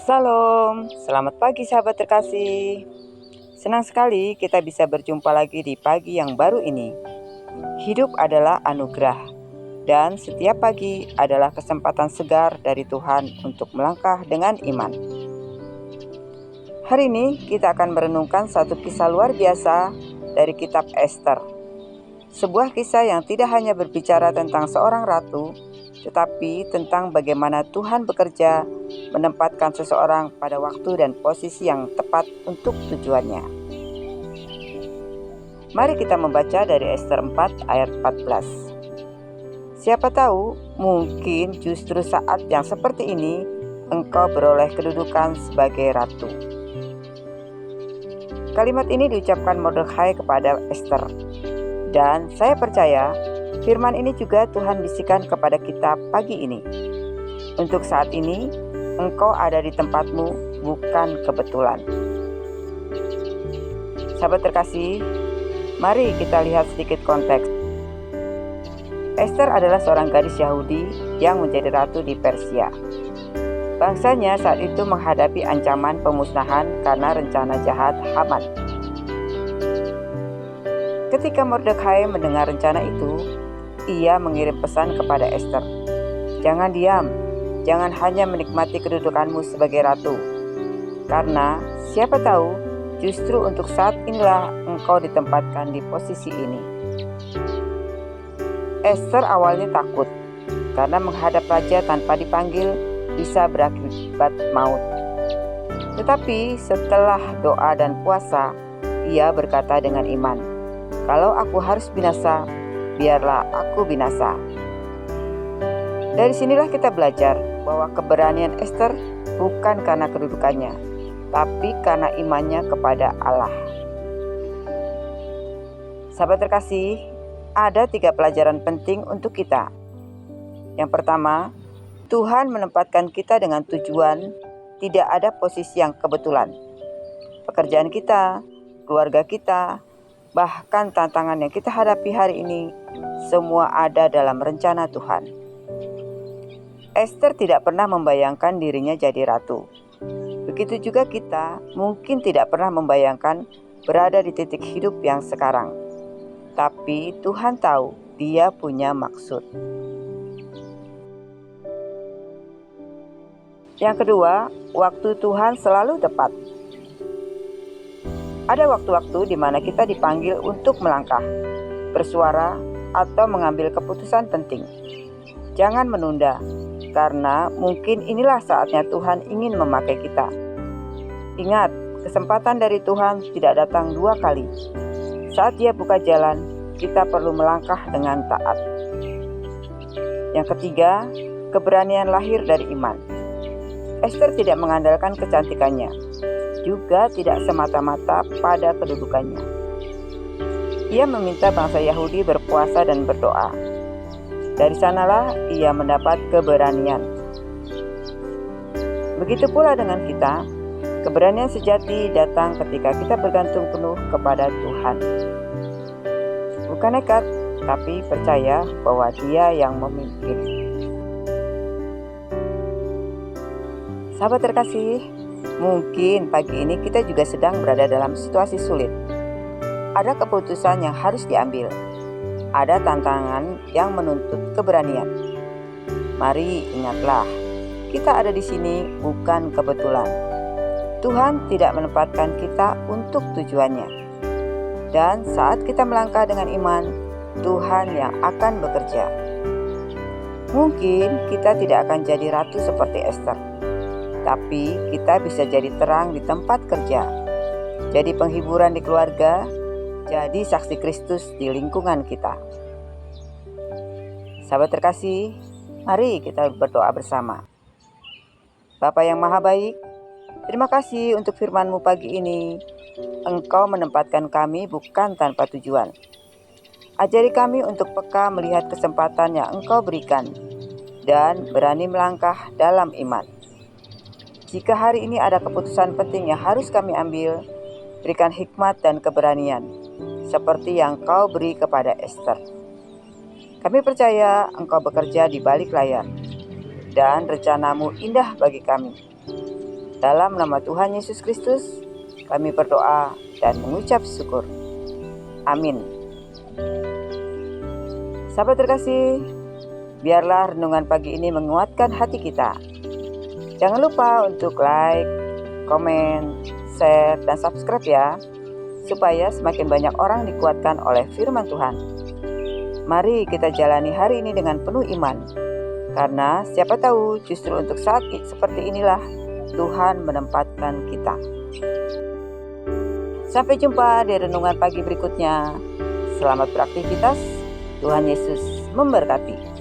Salam, selamat pagi sahabat terkasih. Senang sekali kita bisa berjumpa lagi di pagi yang baru ini. Hidup adalah anugerah, dan setiap pagi adalah kesempatan segar dari Tuhan untuk melangkah dengan iman. Hari ini kita akan merenungkan satu kisah luar biasa dari kitab Ester. Sebuah kisah yang tidak hanya berbicara tentang seorang ratu, tetapi tentang bagaimana Tuhan bekerja menempatkan seseorang pada waktu dan posisi yang tepat untuk tujuannya. Mari kita membaca dari Ester 4 ayat 14. Siapa tahu, mungkin justru saat yang seperti ini engkau beroleh kedudukan sebagai ratu. Kalimat ini diucapkan Mordekhai kepada Ester. Dan saya percaya firman ini juga Tuhan bisikan kepada kita pagi ini. Untuk saat ini, engkau ada di tempatmu bukan kebetulan. Sahabat terkasih, mari kita lihat sedikit konteks. Ester adalah seorang gadis Yahudi yang menjadi ratu di Persia. Bangsanya saat itu menghadapi ancaman pemusnahan karena rencana jahat Haman. Ketika Mordekhai mendengar rencana itu, ia mengirim pesan kepada Ester. Jangan diam, jangan hanya menikmati kedudukanmu sebagai ratu. Karena siapa tahu, justru untuk saat inilah engkau ditempatkan di posisi ini. Ester awalnya takut, karena menghadap raja tanpa dipanggil bisa berakibat maut. Tetapi setelah doa dan puasa, ia berkata dengan iman, kalau aku harus binasa, biarlah aku binasa. Dari sinilah kita belajar bahwa keberanian Ester bukan karena kedudukannya, tapi karena imannya kepada Allah. Sahabat terkasih, ada 3 pelajaran penting untuk kita. Yang pertama, Tuhan menempatkan kita dengan tujuan, tidak ada posisi yang kebetulan. Pekerjaan kita, keluarga kita, bahkan tantangan yang kita hadapi hari ini, semua ada dalam rencana Tuhan. Ester tidak pernah membayangkan dirinya jadi ratu. Begitu juga kita mungkin tidak pernah membayangkan berada di titik hidup yang sekarang. Tapi Tuhan tahu Dia punya maksud. Yang kedua, waktu Tuhan selalu tepat. Ada waktu-waktu di mana kita dipanggil untuk melangkah, bersuara, atau mengambil keputusan penting. Jangan menunda, karena mungkin inilah saatnya Tuhan ingin memakai kita. Ingat, kesempatan dari Tuhan tidak datang 2 kali. Saat Dia buka jalan, kita perlu melangkah dengan taat. Yang ketiga, keberanian lahir dari iman. Ester tidak mengandalkan kecantikannya, juga tidak semata-mata pada kedudukannya. Ia meminta bangsa Yahudi berpuasa dan berdoa. Dari sanalah ia mendapat keberanian. Begitu pula dengan kita, keberanian sejati datang ketika kita bergantung penuh kepada Tuhan. Bukan nekat, tapi percaya bahwa Dia yang memimpin. Sahabat terkasih, mungkin pagi ini kita juga sedang berada dalam situasi sulit. Ada keputusan yang harus diambil. Ada tantangan yang menuntut keberanian. Mari ingatlah, kita ada di sini bukan kebetulan. Tuhan tidak menempatkan kita untuk tujuannya. Dan saat kita melangkah dengan iman, Tuhan yang akan bekerja. Mungkin kita tidak akan jadi ratu seperti Ester, tapi kita bisa jadi terang di tempat kerja, jadi penghiburan di keluarga, jadi saksi Kristus di lingkungan kita. Sahabat terkasih, mari kita berdoa bersama. Bapa yang Maha Baik, terima kasih untuk firman-Mu pagi ini. Engkau menempatkan kami bukan tanpa tujuan. Ajari kami untuk peka melihat kesempatan yang Engkau berikan dan berani melangkah dalam iman. Jika hari ini ada keputusan penting yang harus kami ambil, berikan hikmat dan keberanian, seperti yang Kau beri kepada Ester. Kami percaya Engkau bekerja di balik layar, dan rencana-Mu indah bagi kami. Dalam nama Tuhan Yesus Kristus, kami berdoa dan mengucap syukur. Amin. Sahabat terkasih, biarlah renungan pagi ini menguatkan hati kita. Jangan lupa untuk like, komen, share, dan subscribe ya, supaya semakin banyak orang dikuatkan oleh firman Tuhan. Mari kita jalani hari ini dengan penuh iman, karena siapa tahu justru untuk saat seperti inilah Tuhan menempatkan kita. Sampai jumpa di renungan pagi berikutnya. Selamat beraktivitas. Tuhan Yesus memberkati.